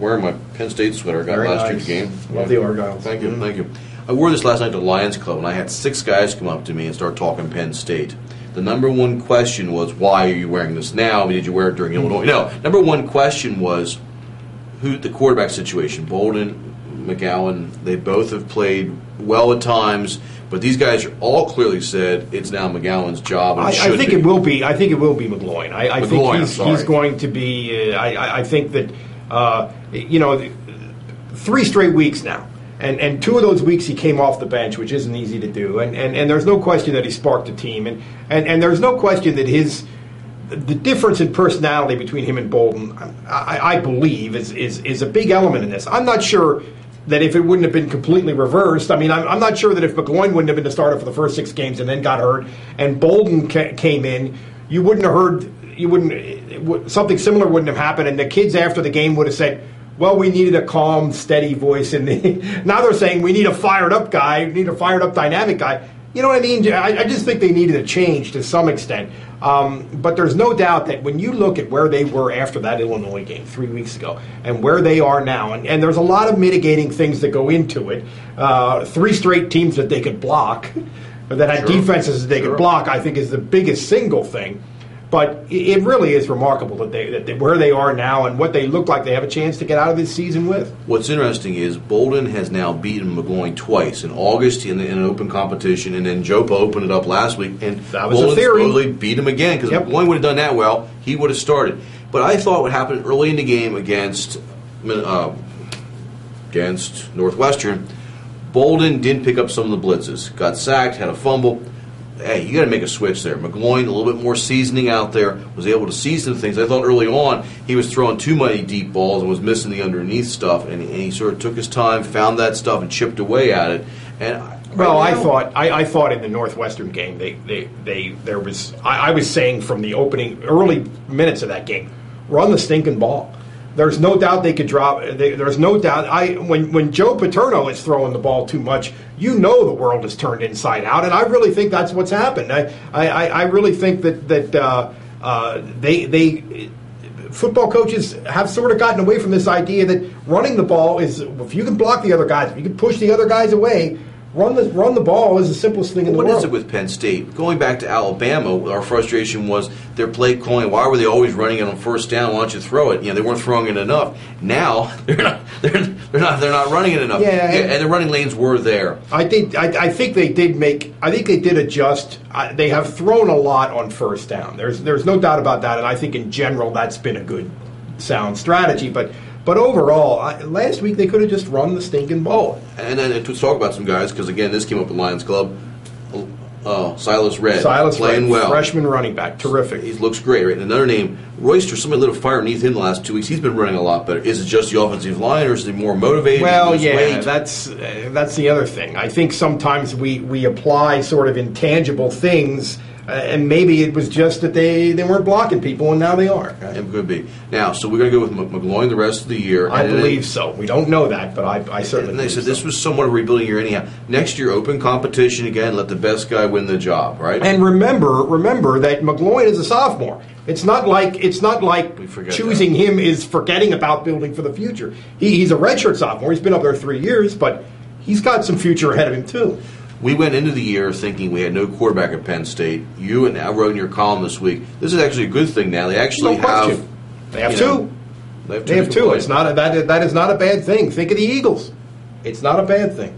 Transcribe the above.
wearing my Penn State sweater I got Very last nice. year's game. Love the Argyles. Thank you, thank you. I wore this last night to the Lions Club, and I had 6 guys come up to me and start talking Penn State. The number one question was, why are you wearing this now? I mean, did you wear it during Illinois? No. Number one question was, who the quarterback situation. Bolden, McGowan, they both have played well at times, but these guys are all clearly said it's now McGowan's job. And I think it will be. I think it will be McGloin. I think he's going to be. I think that 3 straight weeks now. And 2 of those weeks he came off the bench, which isn't easy to do. And there's no question that he sparked the team. And there's no question that the difference in personality between him and Bolden, I believe, is a big element in this. I'm not sure that if it wouldn't have been completely reversed. I mean, I'm not sure that if McGloin wouldn't have been the starter for the first 6 games and then got hurt, and Bolden came in, you wouldn't have heard. Something similar wouldn't have happened, and the kids after the game would have said, well, we needed a calm, steady voice. And now they're saying we need a fired-up guy, we need a fired-up, dynamic guy. You know what I mean? I just think they needed a change to some extent. But there's no doubt that when you look at where they were after that Illinois game 3 weeks ago and where they are now, and there's a lot of mitigating things that go into it, 3 straight teams that they could block, that had defenses that they could block, I think is the biggest single thing. But it really is remarkable that where they are now and what they look like they have a chance to get out of this season with. What's interesting is Bolden has now beaten McGloin twice in August in an open competition, and then Jopa opened it up last week, and that was Bolden a theory. supposedly beat him again because if McGloin would have done that well, he would have started. But I thought what happened early in the game against Northwestern, Bolden didn't pick up some of the blitzes, got sacked, had a fumble. Hey, you got to make a switch there. McGloin, a little bit more seasoning out there, was able to season things. I thought early on he was throwing too many deep balls and was missing the underneath stuff, and he sort of took his time, found that stuff, and chipped away at it. And I thought in the Northwestern game I was saying from the early minutes of that game, run the stinking ball. There's no doubt they could drop. There's no doubt. When Joe Paterno is throwing the ball too much, you know the world is turned inside out, and I really think that's what's happened. I really think that football coaches have sort of gotten away from this idea that running the ball is, if you can block the other guys, if you can push the other guys away, run the ball is the simplest thing in the world. What is it with Penn State? Going back to Alabama, our frustration was their play calling. Why were they always running it on first down? Why don't you throw it? They weren't throwing it enough. Now they're not running it enough. And the running lanes were there. I think they did adjust. They have thrown a lot on first down. There's no doubt about that, and I think in general that's been a good, sound strategy. But overall, last week they could have just run the stinking ball. And then to talk about some guys, because again, this came up at Lions Club. Silas Red, playing well. Freshman running back, terrific. He looks great. Right? And another name, Royster, somebody lit a fire underneath him the last 2 weeks. He's been running a lot better. Is it just the offensive line, or is he more motivated? Well, that's the other thing. I think sometimes we apply sort of intangible things, and maybe it was just that they weren't blocking people, and now they are. It could be. Now, so we're going to go with McGloin the rest of the year. I believe so. We don't know that, but I certainly. And they said this was somewhat a rebuilding year anyhow. Next year, open competition again. Let the best guy win the job, right? And remember that McGloin is a sophomore. It's not like choosing him is forgetting about building for the future. He's a redshirt sophomore. He's been up there 3 years, but he's got some future ahead of him too. We went into the year thinking we had no quarterback at Penn State. You and I wrote in your column this week, this is actually a good thing now. They actually have... They have two. They have two. It's not that is not a bad thing. Think of the Eagles. It's not a bad thing.